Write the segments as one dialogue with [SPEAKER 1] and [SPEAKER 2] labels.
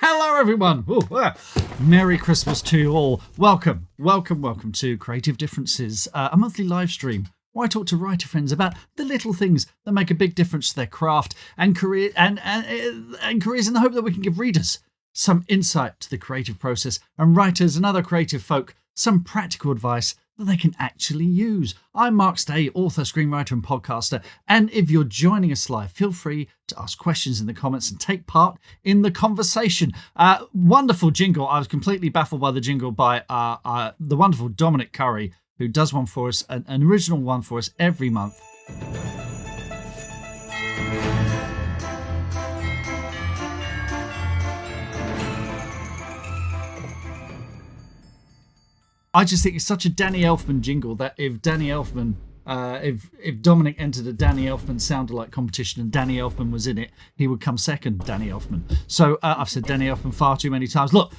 [SPEAKER 1] Hello, everyone. Merry Christmas to you all. Welcome to Creative Differences, a monthly live stream where I talk to writer friends about the little things that make a big difference to their craft and career and careers, in the hope that we can give readers some insight to the creative process and writers and other creative folk some practical advice that they can actually use. I'm Mark Stay, author, screenwriter and podcaster, and if you're joining us live, feel free to ask questions in the comments and take part in the conversation. Wonderful jingle. I was completely baffled by the jingle by the wonderful Dominic Currie, who does one for us, an original one for us every month. I just think it's such a Danny Elfman jingle that if Danny Elfman, if Dominic entered a Danny Elfman sound-alike competition and Danny Elfman was in it, he would come second, Danny Elfman. So I've said Danny Elfman far too many times. Look,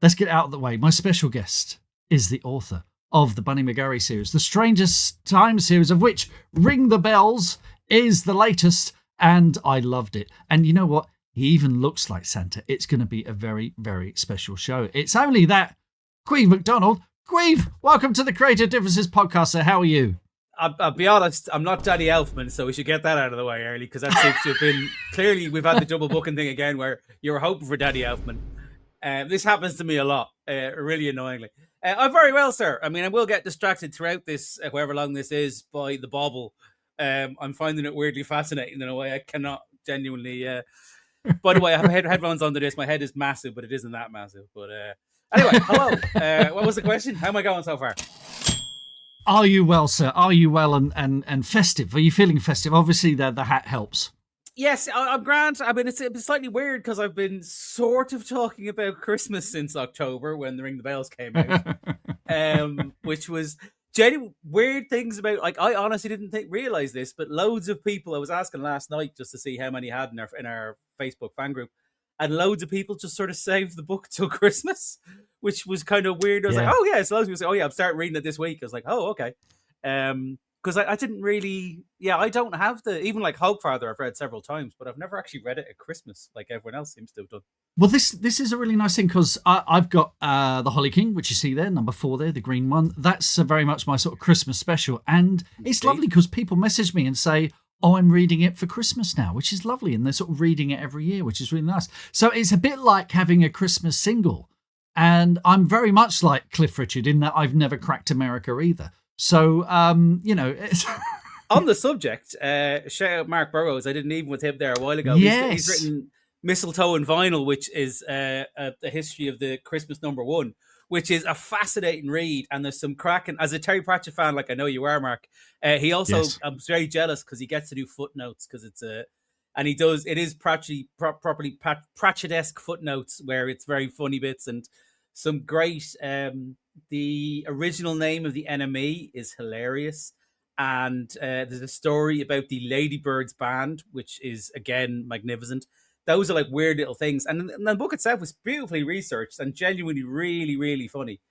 [SPEAKER 1] let's get out of the way. My special guest is the author of the Bunny McGarry series, the Strangest Time series, of which Ring the Bells is the latest, and I loved it. And you know what? He even looks like Santa. It's going to be a very, very special show. It's only that Caimh McDonnell. Caimh, welcome to the Creative Differences podcast, sir. How are you?
[SPEAKER 2] I'll be honest, I'm not Danny Elfman, so we should get that out of the way early, because that seems to have been, clearly we've had the double booking thing again where you were hoping for Danny Elfman. This happens to me a lot, really annoyingly. I'm very well, sir. I mean, I will get distracted throughout this, however long this is, by the bauble. I'm finding it weirdly fascinating in a way I cannot genuinely... By the way, I have headphones under this. My head is massive, but it isn't that massive. But anyway, hello. What was the question? How am I going so far?
[SPEAKER 1] Are you well, sir? Are you well and festive? Are you feeling festive? Obviously, the hat helps.
[SPEAKER 2] Yes, I'm grand. I mean, it's slightly weird because I've been sort of talking about Christmas since October when the Ring the Bells came out, which was genuine weird things about. Like, I honestly didn't realize this, but loads of people. I was asking last night just to see how many had in our Facebook fan group, and loads of people just sort of saved the book till Christmas, which was kind of weird. I was like, oh yeah, so loads of people say, oh yeah, I'm starting reading it this week. I was like, oh okay, because I didn't really, I don't have even like Hopefather I've read several times, but I've never actually read it at Christmas like everyone else seems to have done.
[SPEAKER 1] Well, this is a really nice thing because I've got the Holly King, which you see there, number 4 there, the green one. That's very much my sort of Christmas special, and it's lovely because people message me and say, oh, I'm reading it for Christmas now, which is lovely. And they're sort of reading it every year, which is really nice. So it's a bit like having a Christmas single. And I'm very much like Cliff Richard in that I've never cracked America either. So, it's...
[SPEAKER 2] On the subject, shout out Mark Burrows. I did an even with him there a while ago.
[SPEAKER 1] Yes.
[SPEAKER 2] He's written Mistletoe and Vinyl, which is a history of the Christmas #1, which is a fascinating read. And there's some cracking. As a Terry Pratchett fan, like I know you are, Mark, he also, yes. I'm very jealous because he gets to do footnotes because and he does, it is properly Pratchett-esque footnotes where it's very funny bits and some great, the original name of the enemy is hilarious. And there's a story about the Ladybirds band, which is, again, magnificent. Those are like weird little things. And the book itself was beautifully researched and genuinely really, really funny.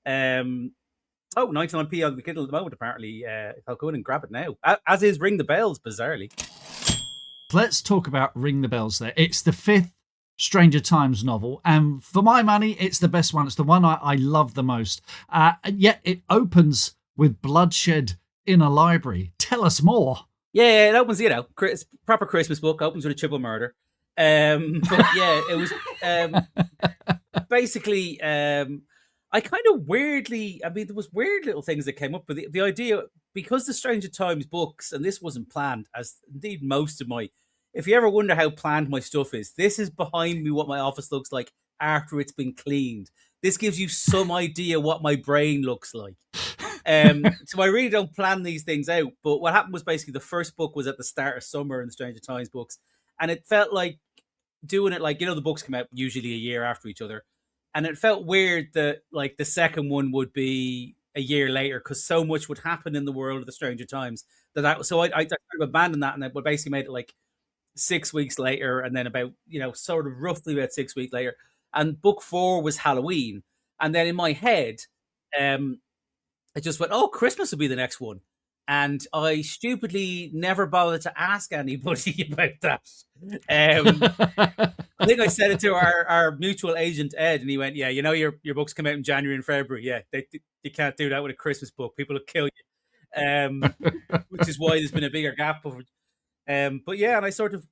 [SPEAKER 2] 99p on the Kindle at the moment, apparently. I'll go in and grab it now. As is Ring the Bells, bizarrely.
[SPEAKER 1] Let's talk about Ring the Bells there. It's the 5th Stranger Times novel. And for my money, it's the best one. It's the one I love the most. And yet it opens with bloodshed in a library. Tell us more.
[SPEAKER 2] Yeah, it opens, proper Christmas book. Opens with a triple murder. But yeah, it was basically I kind of weirdly, I mean, there was weird little things that came up, but the idea, because the Stranger Times books, and this wasn't planned, as indeed most of my, if you ever wonder how planned my stuff is, this is behind me what my office looks like after it's been cleaned. This gives you some idea what my brain looks like. So I really don't plan these things out, but what happened was basically the first book was at the start of summer in the Stranger Times books, and it felt like doing it like, the books come out usually a year after each other, and it felt weird that like the second one would be a year later because so much would happen in the world of the Stranger Times so I kind of abandoned that, and I basically made it like 6 weeks later, and then about sort of roughly about 6 weeks later, and book 4 was Halloween, and then in my head I just went, oh, Christmas will be the next one. And I stupidly never bothered to ask anybody about that. I think I said it to our mutual agent, Ed, and he went, yeah, your books come out in January and February. Yeah, you can't do that with a Christmas book. People will kill you. Which is why there's been a bigger gap. But yeah, and I sort of,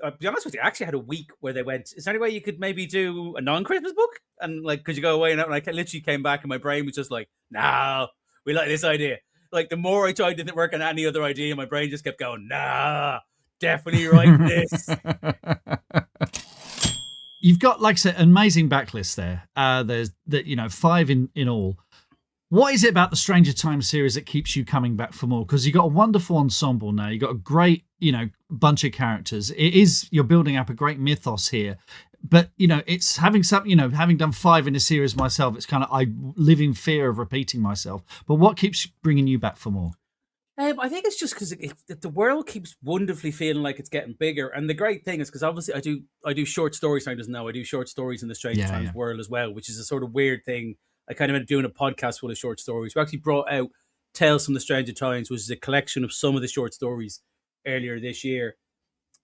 [SPEAKER 2] I'll be honest with you, I actually had a week where they went, is there any way you could maybe do a non-Christmas book? And like, could you go away? And I literally came back and my brain was just like, no, we like this idea. Like the more I tried to work on any other idea, my brain just kept going, nah, definitely write this.
[SPEAKER 1] You've got, like I said, an amazing backlist there. There's 5 in all. What is it about the Stranger Times series that keeps you coming back for more? Because you've got a wonderful ensemble now. You've got a great, bunch of characters. You're building up a great mythos here. But, it's having having done 5 in a series myself, it's kind of, I live in fear of repeating myself. But what keeps bringing you back for more?
[SPEAKER 2] I think it's just because the world keeps wonderfully feeling like it's getting bigger. And the great thing is because obviously I do short stories. I doesn't know. I do short stories in the Stranger Times world as well, which is a sort of weird thing. I kind of ended up doing a podcast full of short stories. We actually brought out Tales from the Stranger Times, which is a collection of some of the short stories earlier this year.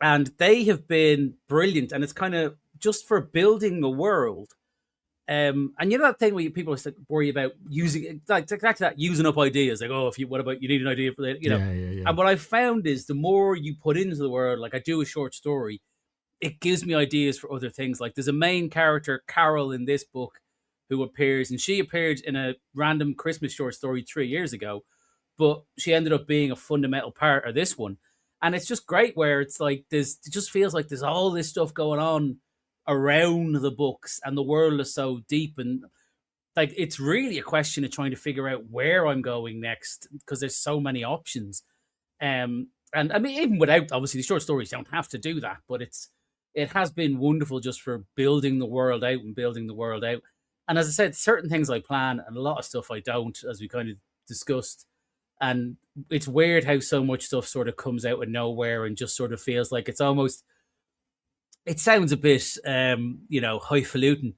[SPEAKER 2] And they have been brilliant. And it's kind of just for building a world. And that thing where people worry about using using up ideas, like, oh, you need an idea for that,
[SPEAKER 1] Yeah.
[SPEAKER 2] And what I've found is the more you put into the world, like I do a short story, it gives me ideas for other things. Like there's a main character, Carol, in this book who appears, and she appeared in a random Christmas short story 3 years ago, but she ended up being a fundamental part of this one. And it's just great where it's like it just feels like there's all this stuff going on around the books and the world is so deep, and like it's really a question of trying to figure out where I'm going next because there's so many options. And I mean, even without obviously the short stories don't have to do that, but it has been wonderful just for building the world out. And as I said, certain things I plan and a lot of stuff I don't, as we kind of discussed. And it's weird how so much stuff sort of comes out of nowhere and just sort of feels like it's almost, it sounds a bit, highfalutin,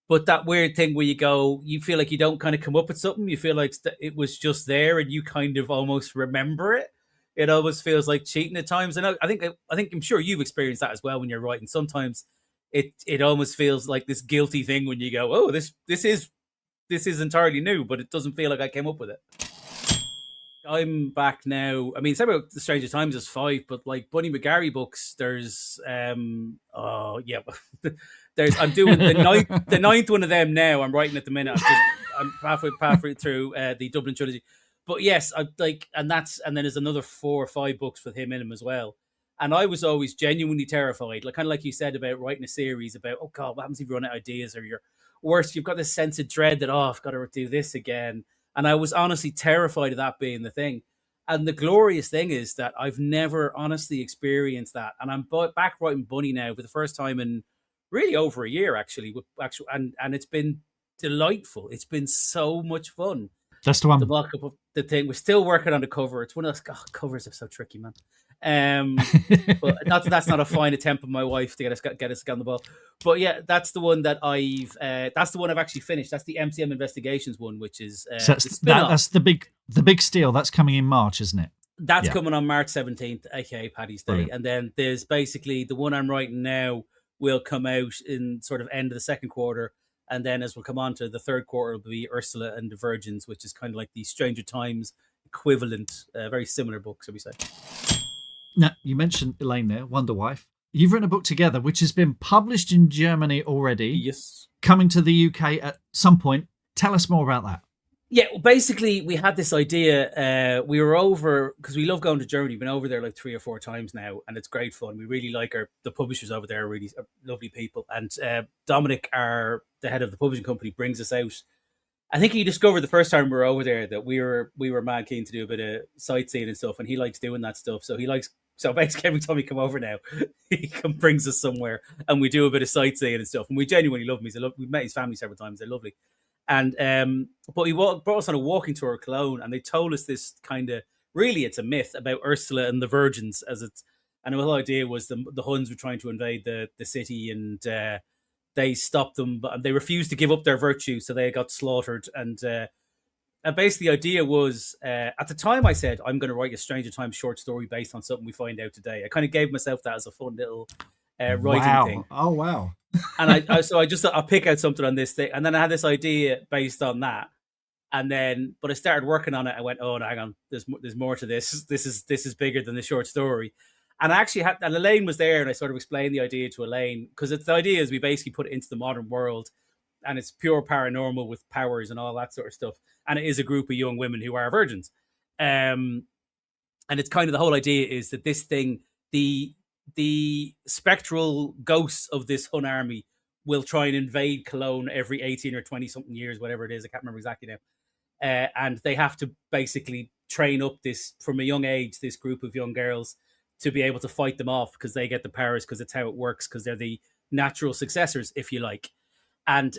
[SPEAKER 2] but that weird thing where you feel like you don't kind of come up with something. You feel like it was just there and you kind of almost remember it. It almost feels like cheating at times. And I think I'm sure you've experienced that as well when you're writing. Sometimes it almost feels like this guilty thing when you go, oh, this is entirely new, but it doesn't feel like I came up with it. I'm back now. I mean, say about the Stranger Times is 5, but like Bunny McGarry books, there's I'm doing the ninth one of them now. I'm writing at the minute. I'm halfway through the Dublin trilogy. But yes, and then there's another 4 or 5 books with him in them as well. And I was always genuinely terrified, like kind of like you said about writing a series about, oh God, what happens if you run out of ideas, or you're worse, you've got this sense of dread that, oh, I've got to do this again. And I was honestly terrified of that being the thing. And the glorious thing is that I've never honestly experienced that. And I'm back writing Bunny now for the first time in really over a year, actually. And it's been delightful. It's been so much fun.
[SPEAKER 1] That's the one.
[SPEAKER 2] The mock up of the thing. We're still working on the cover. It's one of those covers are so tricky, man. But not that's not a fine attempt of my wife to get us on the ball. But yeah, that's the one that I've actually finished. That's the MCM Investigations one, which is
[SPEAKER 1] that's the big steal. That's coming in March, isn't it?
[SPEAKER 2] That's coming on March 17th, aka Paddy's Day. Brilliant. And then there's basically the one I'm writing now will come out in sort of end of the second quarter. And then as we'll come on to the third quarter, will be Ursula and the Virgins, which is kind of like the Stranger Times equivalent, very similar books, shall we say.
[SPEAKER 1] Now, you mentioned Elaine there, Wonder Wife. You've written a book together, which has been published in Germany already.
[SPEAKER 2] Yes.
[SPEAKER 1] Coming to the UK at some point. Tell us more about that.
[SPEAKER 2] Yeah, well, basically, we had this idea. We were over, because we love going to Germany. We've been over there like 3 or 4 times now, and it's great fun. We really like the publishers over there, really lovely people. And Dominic, the head of the publishing company, brings us out. I think he discovered the first time we were over there that we were mad keen to do a bit of sightseeing and stuff, and he likes doing that stuff. So basically every time we come over now, he brings us somewhere, and we do a bit of sightseeing and stuff. And we genuinely love him. We've met his family several times. They're lovely. And but he brought us on a walking tour of Cologne, and they told us this kind of, really it's a myth about Ursula and the Virgins, and the whole idea was the Huns were trying to invade the city, and they stopped them, but they refused to give up their virtue, so they got slaughtered. And And basically, the idea was at the time I said I'm going to write a Stranger Times short story based on something we find out today. I kind of gave myself that as a fun little writing thing.
[SPEAKER 1] Oh wow!
[SPEAKER 2] And I just thought I'll pick out something on this thing, and then I had this idea based on that. And then, but I started working on it. I went, oh, no, hang on, there's more to this. This is bigger than the short story. And I actually had, and Elaine was there, and I sort of explained the idea to Elaine, because the idea is we basically put it into the modern world, and it's pure paranormal with powers and all that sort of stuff. And it is a group of young women who are virgins. And it's kind of the whole idea is that this thing, the spectral ghosts of this Hun army will try and invade Cologne every 18 or 20 something years, whatever it is. I can't remember exactly now. And they have to basically train up this from a young age, this group of young girls to be able to fight them off because they get the powers, because it's how it works, because they're the natural successors, if you like. And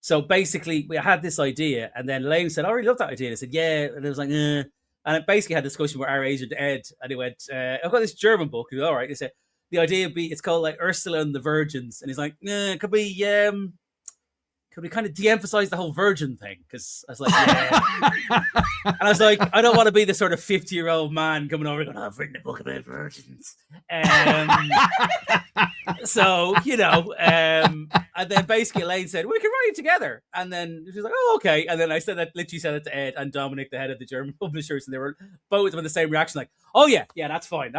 [SPEAKER 2] so basically we had this idea, and then Elaine said, I really love that idea. And I said, yeah. And it was like, eh. And it basically had a discussion with our agent Ed, and he went, I've got this German book. He was, all right. He said, the idea would be, it's called like Ursula and the Virgins. And he's like, could we kind of de-emphasize the whole virgin thing? Because I was like, yeah. And I was like, I don't want to be the sort of 50-year-old man coming over going, I've written a book about virgins. So, and then basically Elaine said, we can write it together. And then she was like, oh, okay. And then I literally said it to Ed and Dominic, the head of the German publishers, and they were both with the same reaction, like, oh yeah, that's fine.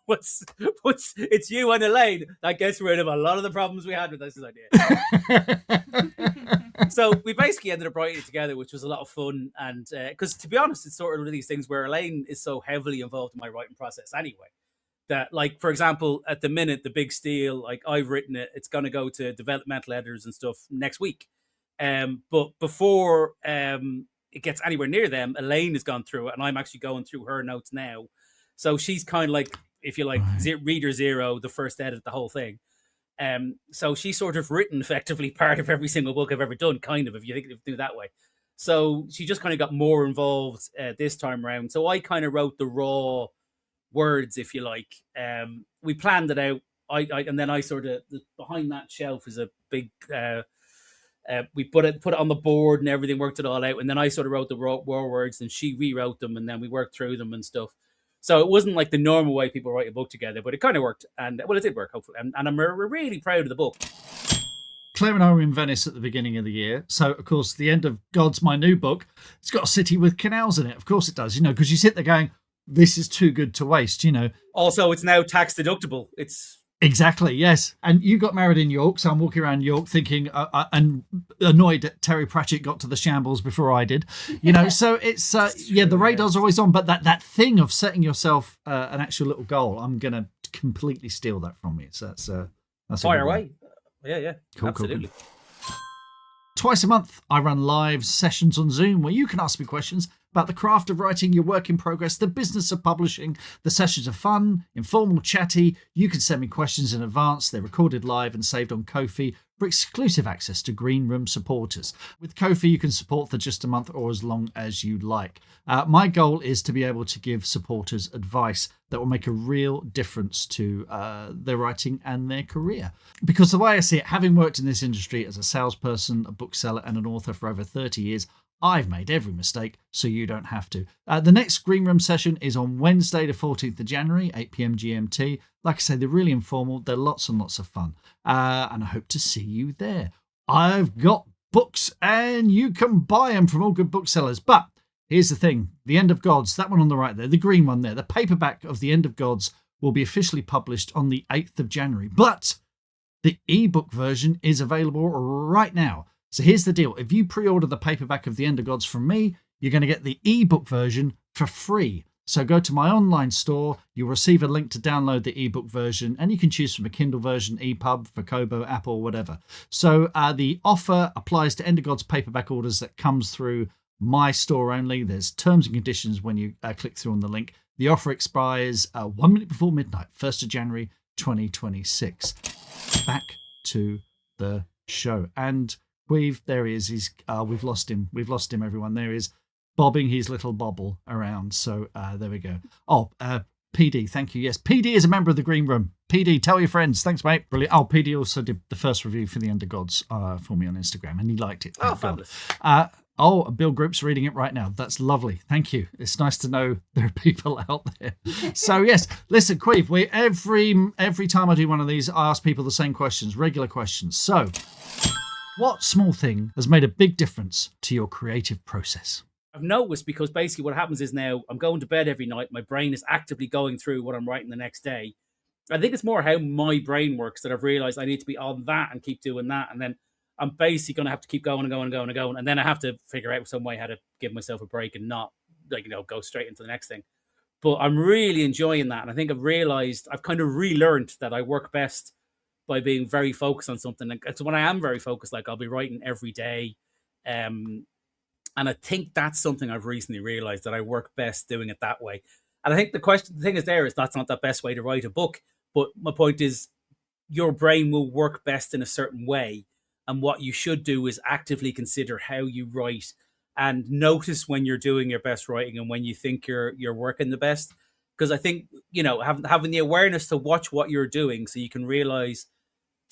[SPEAKER 2] It's you and Elaine that gets rid of a lot of the problems we had with this idea. So we basically ended up writing it together, which was a lot of fun. And because to be honest, it's sort of one of these things where Elaine is so heavily involved in my writing process anyway, that, like, for example, at the minute, The Big Steal, like, I've written it, it's going to go to developmental editors and stuff next week. But before it gets anywhere near them, Elaine has gone through it, and I'm actually going through her notes now. So she's kind of like, if you like, reader zero, the first edit, the whole thing. So she's sort of written effectively part of every single book I've ever done, kind of, if you think of it that way. So she just kind of got more involved this time around. So I kind of wrote the raw words, if you like. We planned it out. And then I sort of, behind that shelf is a big, we put it on the board and everything, worked it all out. And then I sort of wrote the raw words, and she rewrote them, and then we worked through them and stuff. So it wasn't like the normal way people write a book together, but it kind of worked. And well, it did work, hopefully. And I'm really proud of the book.
[SPEAKER 1] Claire and I were in Venice at the beginning of the year. So, of course, the end of God's my new book, it's got a city with canals in it. Of course it does, because you sit there going, this is too good to waste,
[SPEAKER 2] Also, it's now tax deductible. It's
[SPEAKER 1] exactly, yes. And you got married in York, so I'm walking around York thinking and annoyed that Terry Pratchett got to the shambles before I did. So it's true, the radar's always on, but that thing of setting yourself an actual little goal, I'm gonna completely steal that from you. So that's
[SPEAKER 2] fire away. Yeah, cool, absolutely.
[SPEAKER 1] Cool. Twice a month, I run live sessions on Zoom where you can ask me questions about the craft of writing, your work in progress, the business of publishing. The sessions are fun, informal, chatty. You can send me questions in advance. They're recorded live and saved on Ko-fi for exclusive access to Green Room supporters. With Ko-fi, you can support for just a month or as long as you like. My goal is to be able to give supporters advice that will make a real difference to their writing and their career. Because the way I see it, having worked in this industry as a salesperson, a bookseller, and an author for over 30 years, I've made every mistake, so you don't have to. The next Green Room session is on Wednesday, the 14th of January, 8 p.m. GMT. Like I say, they're really informal. They're lots and lots of fun. And I hope to see you there. I've got books, and you can buy them from all good booksellers. But here's the thing. The End of Gods, that one on the right there, the green one there, the paperback of The End of Gods will be officially published on the 8th of January. But the ebook version is available right now. So here's the deal. If you pre-order the paperback of The End of Gods from me, you're going to get the ebook version for free. So go to my online store. You'll receive a link to download the ebook version, and you can choose from a Kindle version, EPUB, for Kobo, Apple, whatever. So the offer applies to End of Gods paperback orders that comes through my store only. There's terms and conditions when you click through on the link. The offer expires 1 minute before midnight, 1st of January 2026. Back to the show. And there he is. We've lost him. We've lost him, everyone. There he is, bobbing his little bobble around. So there we go. Oh, PD, thank you. Yes, PD is a member of the Green Room. PD, tell your friends. Thanks, mate. Brilliant. Oh, PD also did the first review for The End of Gods for me on Instagram, and he liked it.
[SPEAKER 2] Oh, fabulous.
[SPEAKER 1] Oh, Bill Group's reading it right now. That's lovely. Thank you. It's nice to know there are people out there. So yes, listen, Queeve, we every time I do one of these, I ask people the same questions, regular questions. So, what small thing has made a big difference to your creative process?
[SPEAKER 2] I've noticed, because basically what happens is now I'm going to bed every night. My brain is actively going through what I'm writing the next day. I think it's more how my brain works that I've realized I need to be on that and keep doing that. And then I'm basically going to have to keep going and going and going and going. And then I have to figure out some way how to give myself a break and not, like, go straight into the next thing. But I'm really enjoying that. And I think I've realized, I've kind of relearned that I work best by being very focused on something. And so when I am very focused, like, I'll be writing every day. And I think that's something I've recently realized, that I work best doing it that way. And I think the thing is that's not the best way to write a book. But my point is, your brain will work best in a certain way. And what you should do is actively consider how you write and notice when you're doing your best writing and when you think you're working the best. Because I think, having the awareness to watch what you're doing so you can realize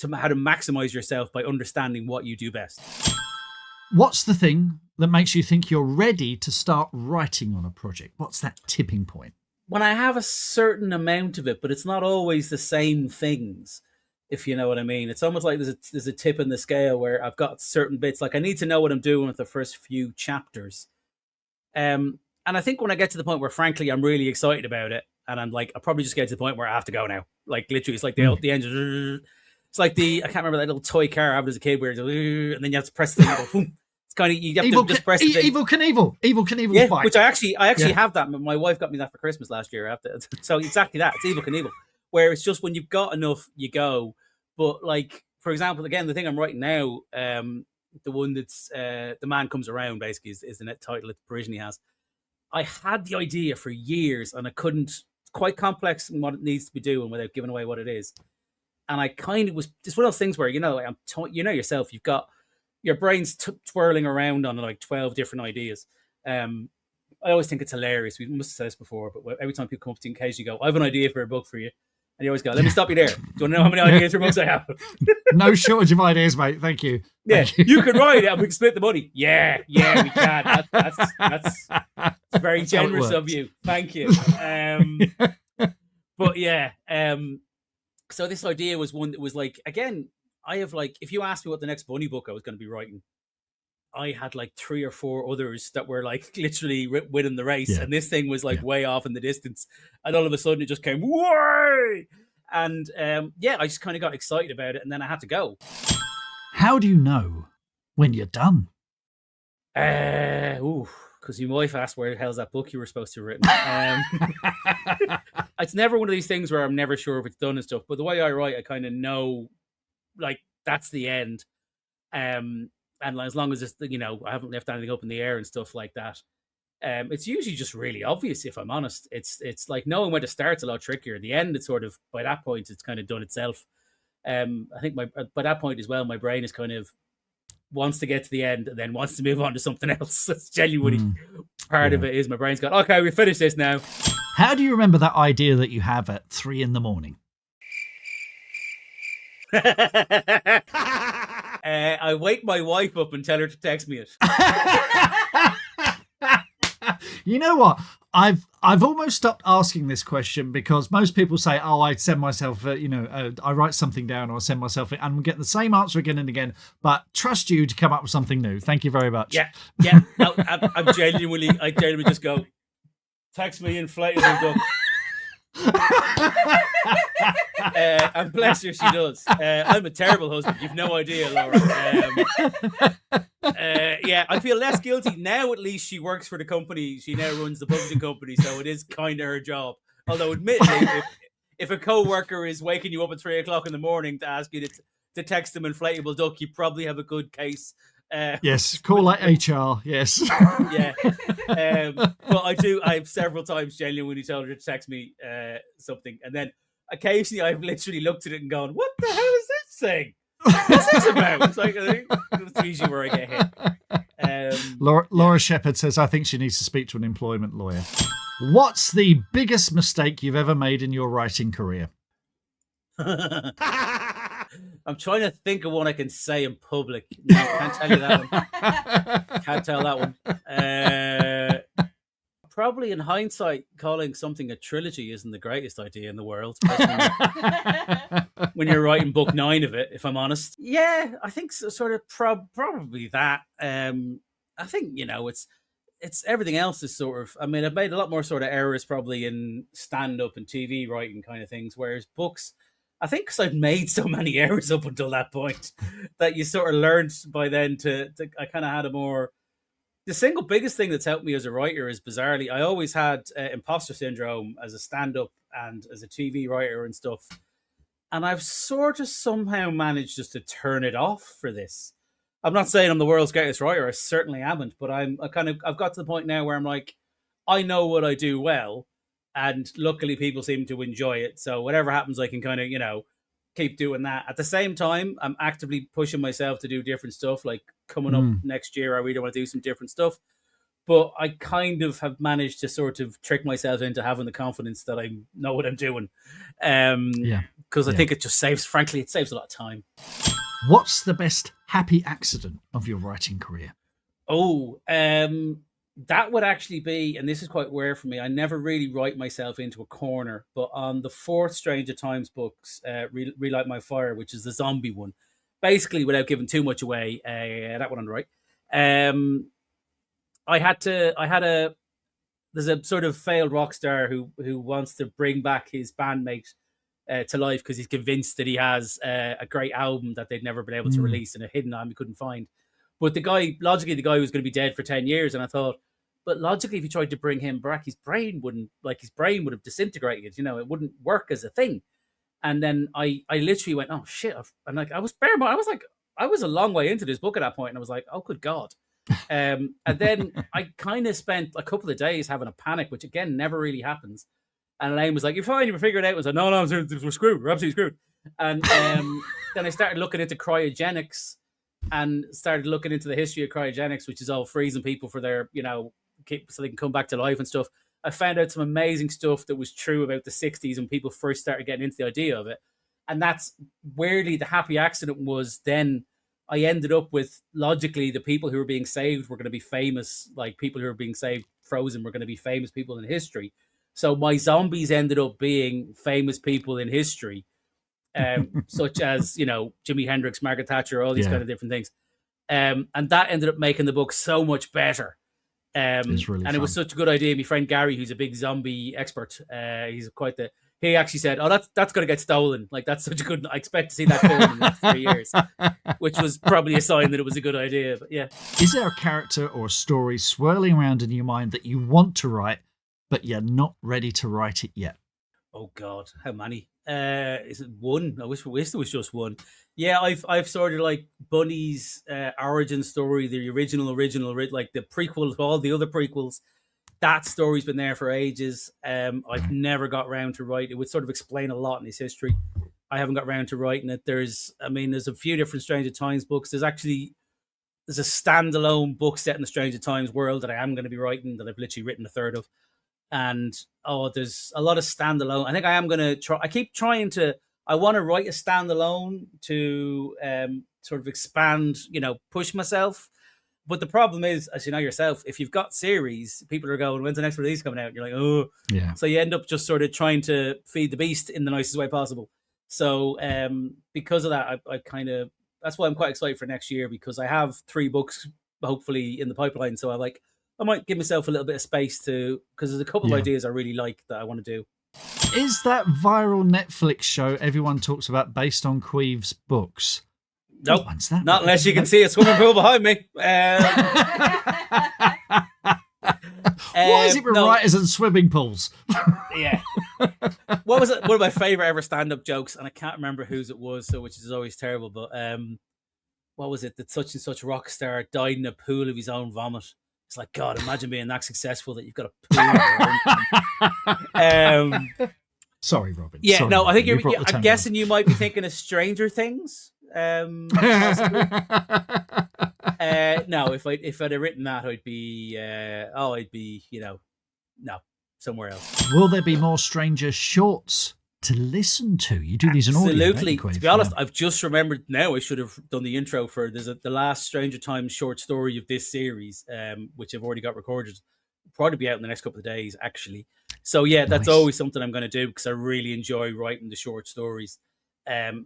[SPEAKER 2] how to maximize yourself by understanding what you do best.
[SPEAKER 1] What's the thing that makes you think you're ready to start writing on a project? What's that tipping point?
[SPEAKER 2] When I have a certain amount of it, but it's not always the same things, if you know what I mean. It's almost like there's a tip in the scale where I've got certain bits, like I need to know what I'm doing with the first few chapters. And I think when I get to the point where, frankly, I'm really excited about it, and I'm like, I'll probably just get to the point where I have to go now. Like, literally, it's like the engine. It's like I can't remember that little toy car I had as a kid where and then you have to press the thing. Boom. It's kind of, you have to just press the thing.
[SPEAKER 1] Evil Knievel.
[SPEAKER 2] Yeah, which I actually have that. My wife got me that for Christmas last year. So exactly that. It's Evil Knievel, where it's just when you've got enough, you go. But, like, for example, again, the thing I'm writing now, the one that's The Man Comes Around, basically, is the net title that Parisian has. I had the idea for years, and I couldn't. It's quite complex in what it needs to be doing without giving away what it is. And I kind of was just one of those things where, yourself, you've got your brain's twirling around on like 12 different ideas. I always think it's hilarious. We must have said this before, but every time people come up to you, in case you go, I have an idea for a book for you. And you always go, let me stop you there. Do you want to know how many ideas for books I have?
[SPEAKER 1] No shortage of ideas, mate. Thank you.
[SPEAKER 2] Thank you. You can write it and we can split the money. Yeah, we can. That's very generous of you. Thank you. But yeah, so this idea was one that was like, again, I have, like, if you asked me what the next Bunny book I was going to be writing, I had like 3 or 4 others that were like literally winning the race. Yeah. And this thing was like way off in the distance. And all of a sudden it just came, way! And I just kind of got excited about it. And then I had to go.
[SPEAKER 1] How do you know when you're done?
[SPEAKER 2] Because your wife asked where the hell's that book you were supposed to have written. It's never one of these things where I'm never sure if it's done and stuff. But the way I write, I kind of know, like, that's the end. And as long as it's, I haven't left anything up in the air and stuff like that, it's usually just really obvious, if I'm honest. It's like knowing where to start's a lot trickier. The end, it's sort of, by that point, it's kind of done itself. I think by that point as well, my brain is kind of wants to get to the end and then wants to move on to something else. That's genuinely part of it. Is my brain's gone, okay, we finished this now.
[SPEAKER 1] How do you remember that idea that you have at 3 a.m?
[SPEAKER 2] I wake my wife up and tell her to text me it.
[SPEAKER 1] You know what? I've almost stopped asking this question because most people say, "Oh, I send myself, I write something down or I send myself it," and I'm getting the same answer again and again. But trust you to come up with something new. Thank you very much.
[SPEAKER 2] Yeah. No, I genuinely just go, text me inflatable duck. And bless her, she does. I'm a terrible husband. You've no idea, Laura. I feel less guilty now. At least she works for the company. She now runs the publishing company, so it is kind of her job. Although, admittedly, if a co-worker is waking you up at 3 o'clock in the morning to ask you to text them inflatable duck, you probably have a good case.
[SPEAKER 1] Yes, call like HR. Yes.
[SPEAKER 2] Yeah. But I have several times genuinely told her to text me something, and then occasionally I've literally looked at it and gone, what the hell is this thing? What's this about? It's like, I think that's usually where I get hit.
[SPEAKER 1] Laura Shepherd says, I think she needs to speak to an employment lawyer. What's the biggest mistake you've ever made in your writing career?
[SPEAKER 2] I'm trying to think of one I can say in public. No, can't tell you that one. Can't tell that one. Probably in hindsight, calling something a trilogy isn't the greatest idea in the world. When you're writing book 9 of it, if I'm honest. Yeah, I think sort of probably that. I think, it's everything else is sort of, I mean, I've made a lot more sort of errors probably in stand-up and TV writing kind of things, whereas books, I think because I've made so many errors up until that point that you sort of learned by then I kind of had a more, the single biggest thing that's helped me as a writer is bizarrely, I always had imposter syndrome as a stand-up and as a TV writer and stuff. And I've sort of somehow managed just to turn it off for this. I'm not saying I'm the world's greatest writer. I certainly haven't, but I've got to the point now where I'm like, I know what I do well, and luckily people seem to enjoy it. So whatever happens, I can kind of, keep doing that. At the same time, I'm actively pushing myself to do different stuff. Like coming up next year, I really want to do some different stuff. But I kind of have managed to sort of trick myself into having the confidence that I know what I'm doing. Because I think it just saves a lot of time.
[SPEAKER 1] What's the best happy accident of your writing career?
[SPEAKER 2] That would actually be, and this is quite rare for me, I never really write myself into a corner, but on the 4th Stranger Times books, Relight My Fire, which is the zombie one, basically, without giving too much away, that one on the right, there's a sort of failed rock star who wants to bring back his bandmate to life because he's convinced that he has a great album that they'd never been able to release and a hidden album he couldn't find. But the guy was going to be dead for 10 years. And I thought, but logically, if you tried to bring him back, his brain would have disintegrated. It wouldn't work as a thing. And then I literally went, oh shit. I was a long way into this book at that point. And I was like, oh, good God. And then I kind of spent a couple of days having a panic, which again, never really happens. And Elaine was like, you're fine, you figure it out. I was like, no, we're screwed. We're absolutely screwed. And then I started looking into cryogenics and started looking into the history of cryogenics, which is all freezing people for their, so they can come back to life and stuff. I found out some amazing stuff that was true about the 60s when people first started getting into the idea of it. And that's weirdly the happy accident was then I ended up with, logically, the people who were being saved were going to be famous, like people who were being saved frozen were going to be famous people in history. So my zombies ended up being famous people in history. Such as, Jimi Hendrix, Margaret Thatcher, all these kind of different things. And that ended up making the book so much better. It's really fun. It was such a good idea. My friend Gary, who's a big zombie expert, he actually said, oh, that's going to get stolen. Like, that's such a good, I expect to see that film in the next 3 years, which was probably a sign that it was a good idea. But yeah.
[SPEAKER 1] Is there a character or a story swirling around in your mind that you want to write, but you're not ready to write it yet?
[SPEAKER 2] Oh God, how many? Is it one? I wish there was just one. Yeah, I've sort of like Bunny's origin story, the original, like the prequel to all the other prequels. That story's been there for ages. I've never got around to write. It would sort of explain a lot in his history. I haven't got around to writing it. There's a few different Stranger Times books. There's a standalone book set in the Stranger Times world that I am going to be writing that I've literally written a third of. And there's a lot of standalone. I think I am going to try. I want to write a standalone to sort of expand, push myself. But the problem is, as you know yourself, if you've got series, people are going, when's the next release coming out? And you're like, oh. Yeah. So you end up just sort of trying to feed the beast in the nicest way possible. So because of that, that's why I'm quite excited for next year, because I have 3 books, hopefully, in the pipeline. So I might give myself a little bit of space because there's a couple of ideas I really like that I want to do.
[SPEAKER 1] Is that viral Netflix show everyone talks about based on Caimh's books?
[SPEAKER 2] Nope, not unless you can see a swimming pool behind me.
[SPEAKER 1] Why is it with writers and swimming pools?
[SPEAKER 2] Yeah. What was it? One of my favorite ever stand-up jokes, and I can't remember whose it was, which is always terrible. But what was it? That such and such rock star died in a pool of his own vomit. It's like, God, imagine being that successful that you've got a pool.
[SPEAKER 1] Sorry, Robin.
[SPEAKER 2] Yeah,
[SPEAKER 1] Sorry,
[SPEAKER 2] no,
[SPEAKER 1] Robin.
[SPEAKER 2] I think I'm guessing you might be thinking of Stranger Things. No, if I'd have written that, I'd be, no, somewhere else.
[SPEAKER 1] Will there be more Stranger shorts to listen to. You do these in audio, don't you,
[SPEAKER 2] Absolutely.
[SPEAKER 1] Quaive?
[SPEAKER 2] To be honest, I've just remembered now I should have done the intro for the last Stranger Times short story of this series, which I've already got recorded. Probably be out in the next couple of days, actually. So yeah, that's
[SPEAKER 1] Nice.
[SPEAKER 2] always something I'm going to do because I really enjoy writing the short stories.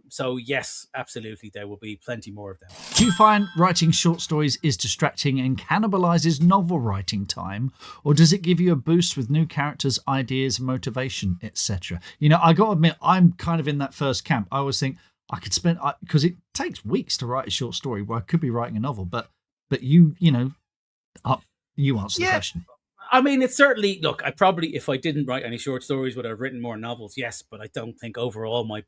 [SPEAKER 2] So yes, absolutely, there will be plenty more of them.
[SPEAKER 1] Do you find writing short stories is distracting and cannibalizes novel writing time, or does it give you a boost with new characters, ideas, motivation, etc.? You know, I got to admit, I'm kind of in that first camp. I always think I could spend, because it takes weeks to write a short story where I could be writing a novel, but you answer the question.
[SPEAKER 2] I mean, it's certainly, look, I probably, if I didn't write any short stories, would I have written more novels? Yes, but I don't think overall my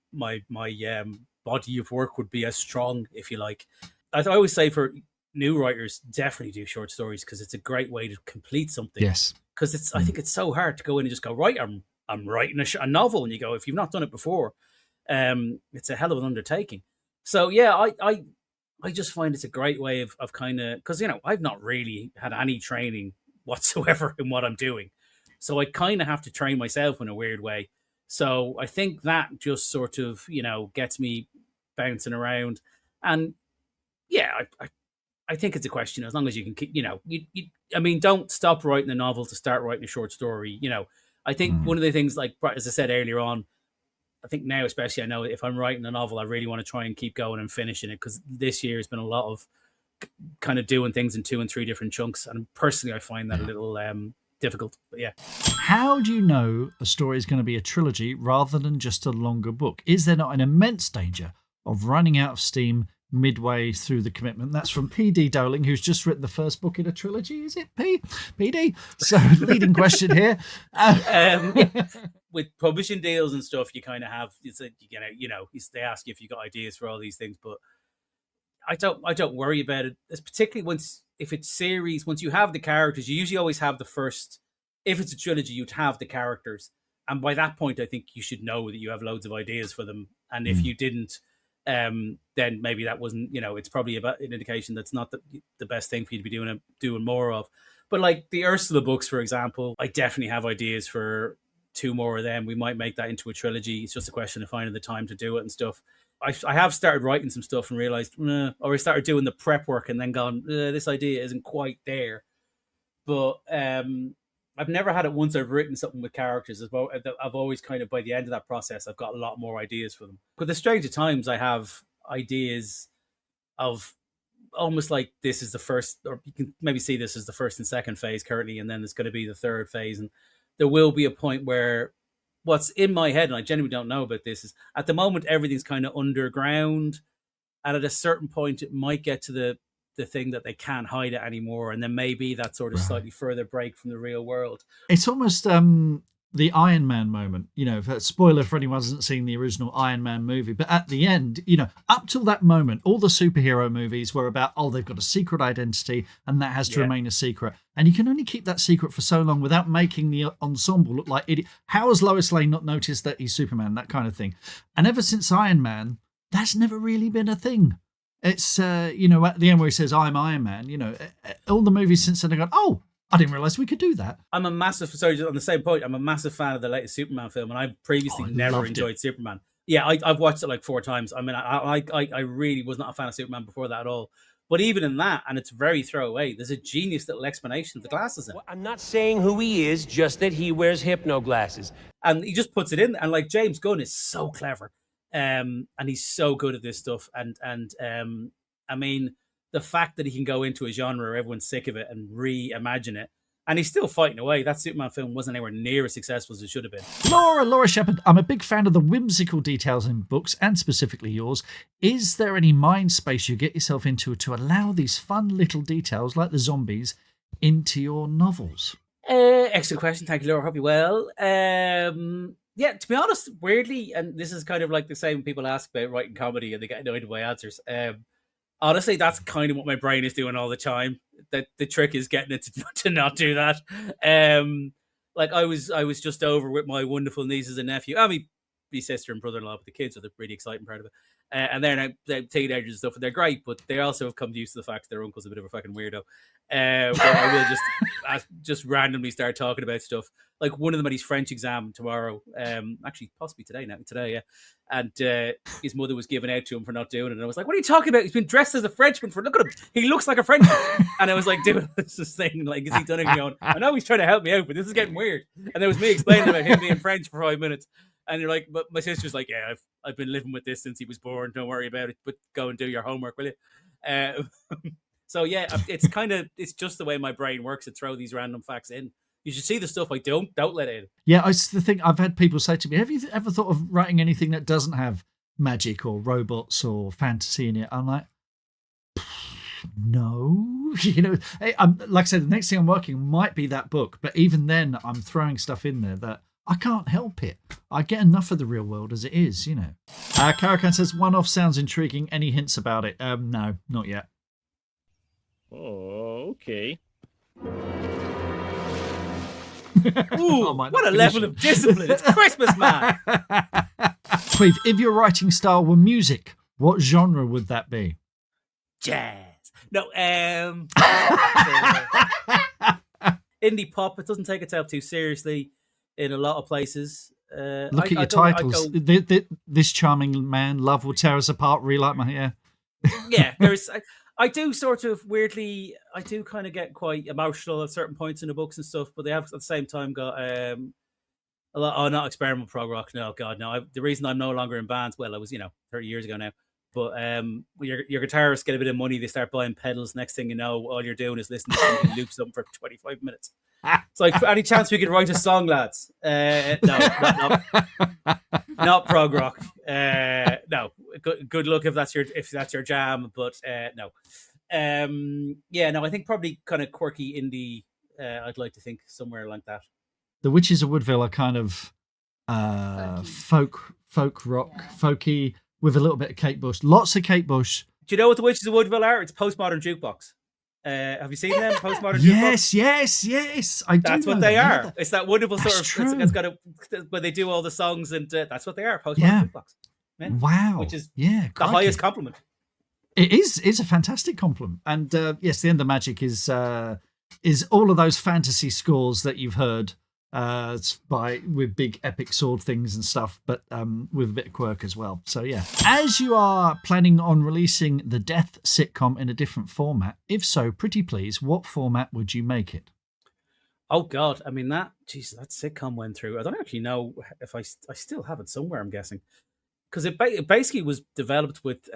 [SPEAKER 2] body of work would be as strong, if you like. I always say for new writers, definitely do short stories because it's a great way to complete something.
[SPEAKER 1] Yes.
[SPEAKER 2] Because I think it's so hard to go in and just go, right, I'm writing a novel. And you go, if you've not done it before, it's a hell of an undertaking. So yeah, I just find it's a great way of kind of, because, I've not really had any training whatsoever in what I'm doing. So I kind of have to train myself in a weird way. So I think that just sort of, gets me bouncing around. And yeah, I think it's a question as long as you can keep, don't stop writing a novel to start writing a short story. I think one of the things, like, as I said earlier on, I think now, especially, I know if I'm writing a novel, I really want to try and keep going and finishing it, because this year has been a lot of kind of doing things in 2 and 3 different chunks, and personally I find that a little difficult, but yeah.
[SPEAKER 1] How do you know a story is going to be a trilogy rather than just a longer book? Is there not an immense danger of running out of steam midway through the commitment? That's from PD Dowling, who's just written the first book in a trilogy. Is it PD? So leading question here.
[SPEAKER 2] With publishing deals and stuff, you kind of have, they ask you if you got ideas for all these things, but I don't worry about it. It's particularly if it's series, once you have the characters, you usually always have the first. If it's a trilogy, you'd have the characters, and by that point, I think you should know that you have loads of ideas for them. And if you didn't, then maybe that wasn't. It's probably about an indication that's not the best thing for you to be doing more of. But like the Ursula books, for example, I definitely have ideas for 2 more of them. We might make that into a trilogy. It's just a question of finding the time to do it and stuff. I have started writing some stuff and realized, or I started doing the prep work and then gone, this idea isn't quite there. But I've never had it once I've written something with characters. I've always kind of, by the end of that process, I've got a lot more ideas for them. But the Stranger Times, I have ideas of almost like this is the first, or you can maybe see this as the first and second phase currently, and then there's going to be the third phase. And there will be a point where what's in my head, and I genuinely don't know about this, is at the moment everything's kind of underground, and at a certain point it might get to the thing that they can't hide it anymore, and then maybe that sort of slightly further break from the real world.
[SPEAKER 1] It's almost the Iron Man moment, spoiler for anyone who hasn't seen the original Iron Man movie, but at the end, up till that moment, all the superhero movies were about, they've got a secret identity and that has to remain a secret. And you can only keep that secret for so long without making the ensemble look like idiot. How has Lois Lane not noticed that he's Superman? That kind of thing. And ever since Iron Man, that's never really been a thing. It's, at the end where he says, I'm Iron Man, all the movies since then have gone, I didn't realize we could do that.
[SPEAKER 2] I'm a massive, sorry, on the same point, I'm a massive fan of the latest Superman film, and I've previously never enjoyed Superman. Yeah, I've watched it like 4 times. I mean, I really was not a fan of Superman before that at all. But even in that, and it's very throwaway, there's a genius little explanation of the glasses in.
[SPEAKER 3] Well, I'm not saying who he is, just that he wears hypno glasses.
[SPEAKER 2] And he just puts it in, and like James Gunn is so clever. And he's so good at this stuff. And I mean, the fact that he can go into a genre where everyone's sick of it and reimagine it, and he's still fighting away. That Superman film wasn't anywhere near as successful as it should have been.
[SPEAKER 1] Laura Shepherd, I'm a big fan of the whimsical details in books, and specifically yours. Is there any mind space you get yourself into to allow these fun little details, like the zombies, into your novels?
[SPEAKER 2] Excellent question. Thank you, Laura. Hope you're well. Yeah, to be honest, weirdly, and this is kind of like the same people ask about writing comedy and they get annoyed by answers. Honestly, that's kind of what my brain is doing all the time. That the trick is getting it to not do that. Like I was just over with my wonderful nieces and nephew. I mean, my sister and brother-in-law with the kids are the really exciting part of it. And they're now teenagers and stuff, and they're great, but they also have come used to the fact that their uncle's a bit of a fucking weirdo. Where I will just randomly start talking about stuff. like one of them had his French exam tomorrow. Actually, possibly today. Yeah. And his mother was giving out to him for not doing it. And I was like, "What are you talking about? He's been dressed as a Frenchman for. Look at him. He looks like a Frenchman." And I was like, "Dude, this is thing. Like, is he done it?" Going, I know he's trying to help me out, but this is getting weird. And there was me explaining about him being French for 5 minutes. And you're like, but my sister's like, "Yeah, I've been living with this since he was born. Don't worry about it. But go and do your homework, will you?" So yeah, it's just the way my brain works to throw these random facts in. You should see the stuff I don't let it in.
[SPEAKER 1] Yeah, it's the thing I've had people say to me, have you ever thought of writing anything that doesn't have magic or robots or fantasy in it? I'm like, no. Like I said, the next thing I'm working might be that book, but even then I'm throwing stuff in there that I can't help it. I get enough of the real world as it is, Karakan says, one-off sounds intriguing. Any hints about it? No, not yet.
[SPEAKER 4] Oh, okay.
[SPEAKER 2] Ooh, what a level of discipline. It's Christmas, man.
[SPEAKER 1] Queeve, if your writing style were music, what genre would that be?
[SPEAKER 2] Jazz. No, indie pop. It doesn't take itself too seriously in a lot of places.
[SPEAKER 1] Look at your titles. This charming man, love will tear us apart, relight my hair.
[SPEAKER 2] Yeah, I do sort of weirdly, I do kind of get quite emotional at certain points in the books and stuff, but they have at the same time got a lot, not experimental prog rock. No, God, no. The reason I'm no longer in bands, well, I was, 30 years ago now, but your guitarists get a bit of money, they start buying pedals. Next thing you know, all you're doing is listening to something loop something for 25 minutes. It's like, any chance we could write a song, lads? No, not prog rock. No, good luck if that's your jam, but no. I think probably kind of quirky indie. I'd like to think somewhere like that.
[SPEAKER 1] The Witches of Woodville are kind of folk rock, folky with a little bit of Kate Bush. Lots of Kate Bush.
[SPEAKER 2] Do you know what the Witches of Woodville are? It's postmodern jukebox. Have you seen them? Postmodern jukebox?
[SPEAKER 1] Yes. I do.
[SPEAKER 2] That's what they are. Yeah, it's that wonderful sort of. It's got where they do all the songs, and that's what they are. Postmodern jukebox. Man.
[SPEAKER 1] Wow.
[SPEAKER 2] Which is the highest compliment.
[SPEAKER 1] It is. It's a fantastic compliment. And yes, the end of magic is all of those fantasy scores that you've heard with big epic sword things and stuff, but with a bit of quirk as well. So yeah. As you are planning on releasing the Death sitcom in a different format, if so, pretty please, what format would you make it?
[SPEAKER 2] Oh God, I mean that sitcom went through. I don't actually know if I still have it somewhere. I'm guessing because it basically was developed with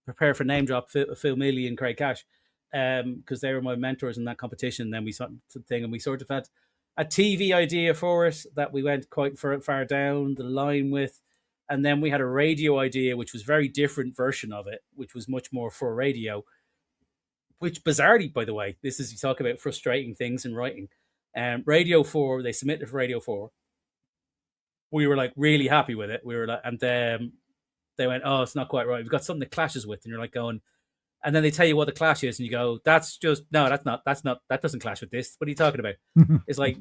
[SPEAKER 2] prepare for name drop Phil Milley and Craig Cash, because they were my mentors in that competition. And then we sort of had a TV idea for it that we went quite far down the line with, and then we had a radio idea, which was a very different version of it, which was much more for radio. Which bizarrely, by the way, this is you talk about frustrating things in writing. Radio 4, they submitted for Radio 4. We were like really happy with it. We were like, and they went, "Oh, it's not quite right. We've got something that clashes with," and you're like going, and then they tell you what the clash is, and you go, "That's not. That doesn't clash with this. What are you talking about?" It's like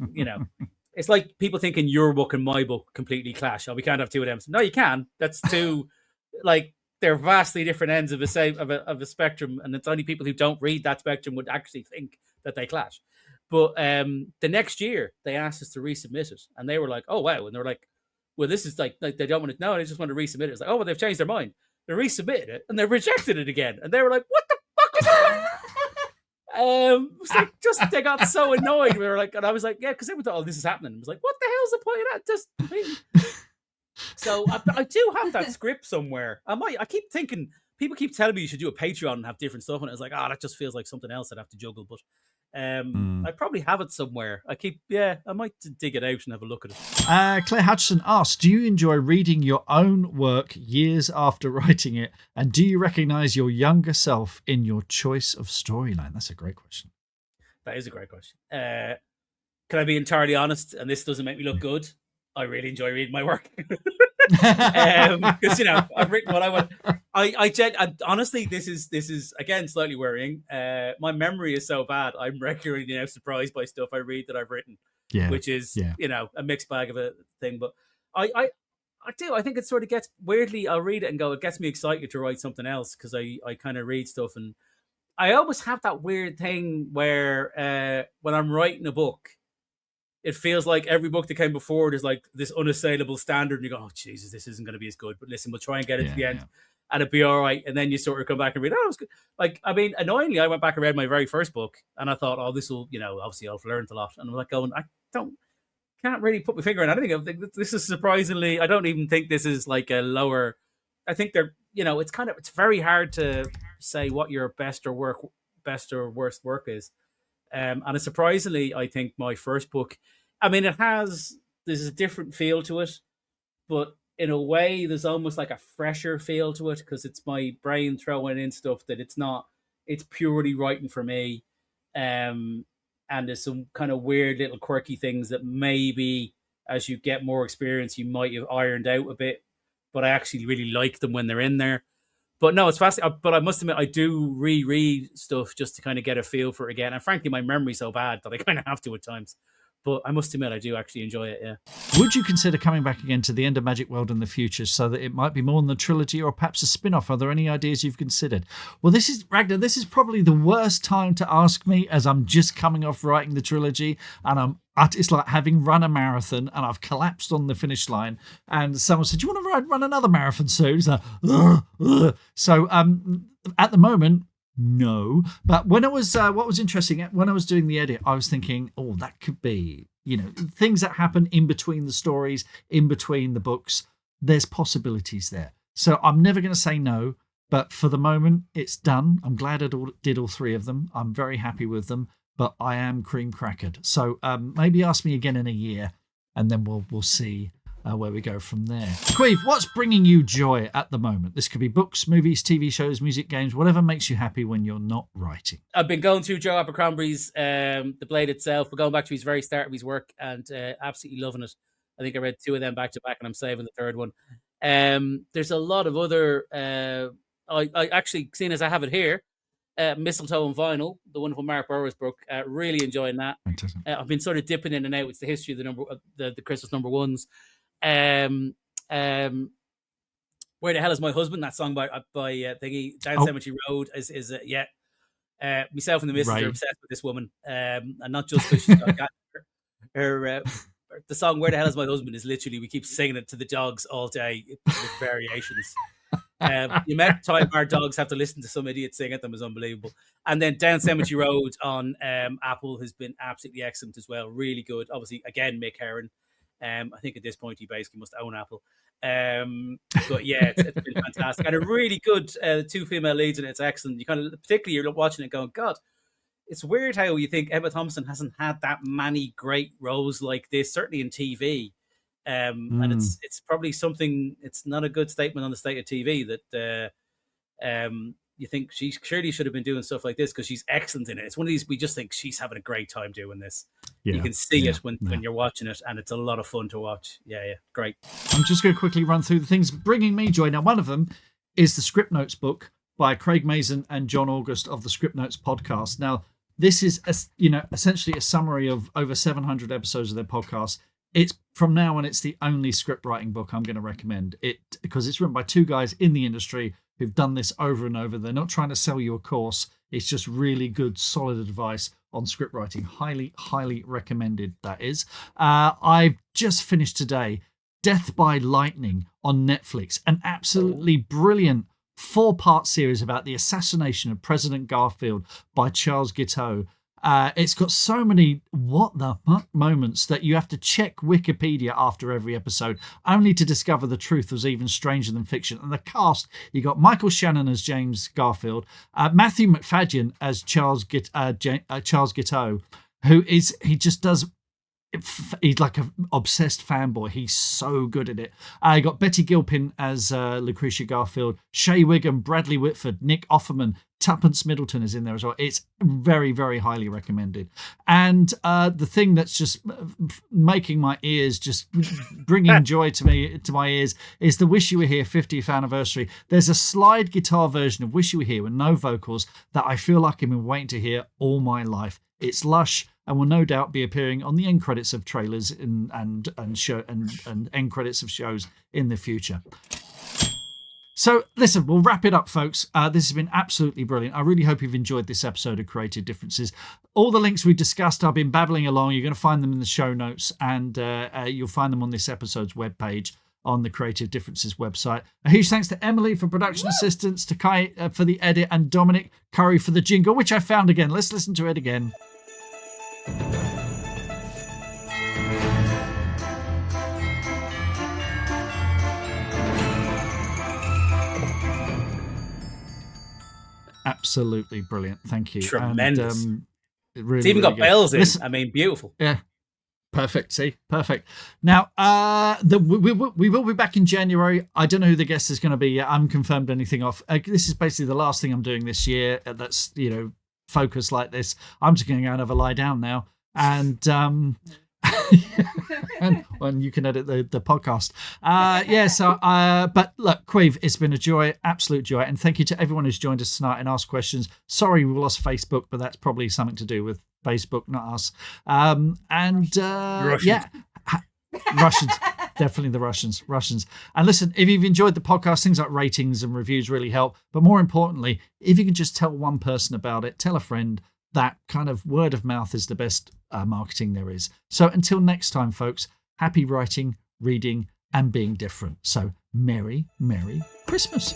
[SPEAKER 2] it's like people thinking your book and my book completely clash. Oh, we can't have two of them. No, you can. That's two, like they're vastly different ends of a spectrum, and it's only people who don't read that spectrum would actually think that they clash. But the next year they asked us to resubmit it, and they were like, "Oh wow," and they were like, "Well, this is like they don't want to. No, they just want to resubmit it." It's like, "Oh, well, they've changed their mind. They resubmitted it and they rejected it again." And they were like, "What the fuck was that?" It's like just they got so annoyed. We were like, and I was like, "Yeah," because they thought, "Oh, this is happening." I was like, "What the hell's the point of that?" Just completely. So I do have that script somewhere. I keep thinking people keep telling me you should do a Patreon and have different stuff, and I was like, that just feels like something else I'd have to juggle. But I probably have it somewhere. I might dig it out and have a look at it.
[SPEAKER 1] Claire Hutchison asks, do you enjoy reading your own work years after writing it? And do you recognize your younger self in your choice of storyline? That's a great question.
[SPEAKER 2] That is a great question. Can I be entirely honest? And this doesn't make me look good. I really enjoy reading my work. Because I've written what I want. I honestly, this is again slightly worrying. My memory is so bad. I'm regularly now surprised by stuff I read that I've written, which is a mixed bag of a thing. But I think it sort of gets weirdly. I'll read it and go, it gets me excited to write something else because I kind of read stuff, and I always have that weird thing where when I'm writing a book, it feels like every book that came before it is like this unassailable standard, and you go, oh Jesus, this isn't going to be as good. But listen, we'll try and get it to the end, and it'll be all right. And then you sort of come back and read, oh, it was good. Like, I mean, annoyingly, I went back and read my very first book, and I thought, oh, this will, obviously I've learned a lot. And I'm like going, can't really put my finger on anything. I think this is surprisingly, I don't even think this is like a lower. I think they're, it's very hard to say what your best or worst work is. And surprisingly, I think my first book, I mean, there's a different feel to it, but in a way, there's almost like a fresher feel to it because it's my brain throwing in stuff that it's purely writing for me. And there's some kind of weird little quirky things that maybe as you get more experience, you might have ironed out a bit, but I actually really like them when they're in there. But no, it's fascinating. But I must admit, I do reread stuff just to kind of get a feel for it again. And frankly, my memory's so bad that I kind of have to at times. But I must admit, I do actually enjoy it, yeah.
[SPEAKER 1] Would you consider coming back again to the End of Magic World in the future so that it might be more than the trilogy or perhaps a spin-off? Are there any ideas you've considered? Well, Ragnar, this is probably the worst time to ask me as I'm just coming off writing the trilogy and it's like having run a marathon and I've collapsed on the finish line and someone said, do you want to run another marathon soon? It's like, ugh, ugh. So at the moment, no. But when what was interesting, when I was doing the edit, I was thinking, oh, that could be, things that happen in between the stories, in between the books. There's possibilities there. So I'm never going to say no, but for the moment, it's done. I'm glad I did all three of them. I'm very happy with them, but I am cream crackered. So maybe ask me again in a year, and then we'll see where we go from there. Caimh, what's bringing you joy at the moment? This could be books, movies, TV shows, music, games, whatever makes you happy when you're not writing.
[SPEAKER 2] I've been going through Joe Abercrombie's The Blade itself. We're going back to his very start of his work and absolutely loving it. I think I read 2 of them back to back and I'm saving the third one. There's a lot of other... I actually, seeing as I have it here, Mistletoe and Vinyl, the wonderful Mark Burrows book, really enjoying that. I've been sort of dipping in and out. It's the history of the Christmas number ones. Where the Hell Is My Husband? That song by Thingy, Down Cemetery Road is myself and the missus are obsessed with this woman, and not just because she's got her the song Where the Hell Is My Husband is literally, we keep singing it to the dogs all day with variations. The amount of time our dogs have to listen to some idiot sing at them is unbelievable. And then Down Cemetery Road on Apple has been absolutely excellent as well. Really good. Obviously, again, Mick Herron. I think at this point he basically must own Apple. But yeah, it's been fantastic. And a really good 2 female leads, and it's excellent. You kind of, particularly you're watching it going, God, it's weird how you think Emma Thompson hasn't had that many great roles like this, certainly in TV. And it's probably something, it's not a good statement on the state of TV that you think she surely should have been doing stuff like this because she's excellent in it. It's one of these, we just think she's having a great time doing this. Yeah, you can see it when you're watching it, and it's a lot of fun to watch. Yeah, great. I'm
[SPEAKER 1] just going to quickly run through the things bringing me joy. Now, one of them is the Script Notes book by Craig Mazin and John August of the Script Notes podcast. Now, this is essentially a summary of over 700 episodes of their podcast. It's from now on, it's the only script writing book I'm going to recommend it because it's written by 2 guys in the industry who've done this over and over. They're not trying to sell you a course. It's just really good, solid advice on script writing. Highly, highly recommended, that is. I've just finished today Death by Lightning on Netflix, an absolutely brilliant 4-part series about the assassination of President Garfield by Charles Guiteau. It's got so many what the fuck moments that you have to check Wikipedia after every episode only to discover the truth was even stranger than fiction. And the cast, you got Michael Shannon as James Garfield, Matthew McFadden as Charles Guiteau, he's like an obsessed fanboy. He's so good at it. You got Betty Gilpin as Lucretia Garfield, Shea Wiggum, Bradley Whitford, Nick Offerman, Tuppence Middleton is in there as well. It's very, very highly recommended. And the thing that's just making my ears, just bringing joy to my ears, is the Wish You Were Here 50th anniversary. There's a slide guitar version of Wish You Were Here with no vocals that I feel like I've been waiting to hear all my life. It's lush and will no doubt be appearing on the end credits of trailers and end credits of shows in the future. So listen, we'll wrap it up, folks. This has been absolutely brilliant. I really hope you've enjoyed this episode of Creative Differences. All the links we discussed, I've been babbling along. You're going to find them in the show notes, and you'll find them on this episode's webpage on the Creative Differences website. A huge thanks to Emily for production assistance, to Kai for the edit, and Dominic Currie for the jingle, which I found again. Let's listen to it again. Absolutely brilliant. Thank you.
[SPEAKER 2] Tremendous.
[SPEAKER 1] And, really,
[SPEAKER 2] it's even
[SPEAKER 1] really
[SPEAKER 2] got bells in.
[SPEAKER 1] Listen,
[SPEAKER 2] I mean, beautiful.
[SPEAKER 1] Yeah. Perfect. See, perfect. Now, we will be back in January. I don't know who the guest is going to be yet. I haven't confirmed anything off. This is basically the last thing I'm doing this year. That's focused like this. I'm just going to go and have a lie down now, and and you can edit the podcast. But look, Caimh, it's been a joy, absolute joy, and thank you to everyone who's joined us tonight and asked questions. Sorry we lost Facebook, but that's probably something to do with Facebook, not us. Russians, definitely the Russians. And listen, if you've enjoyed the podcast, things like ratings and reviews really help. But more importantly, if you can just tell one person about it, tell a friend. That kind of word of mouth is the best marketing there is. So until next time, folks, happy writing, reading, and being different. So Merry, Merry Christmas.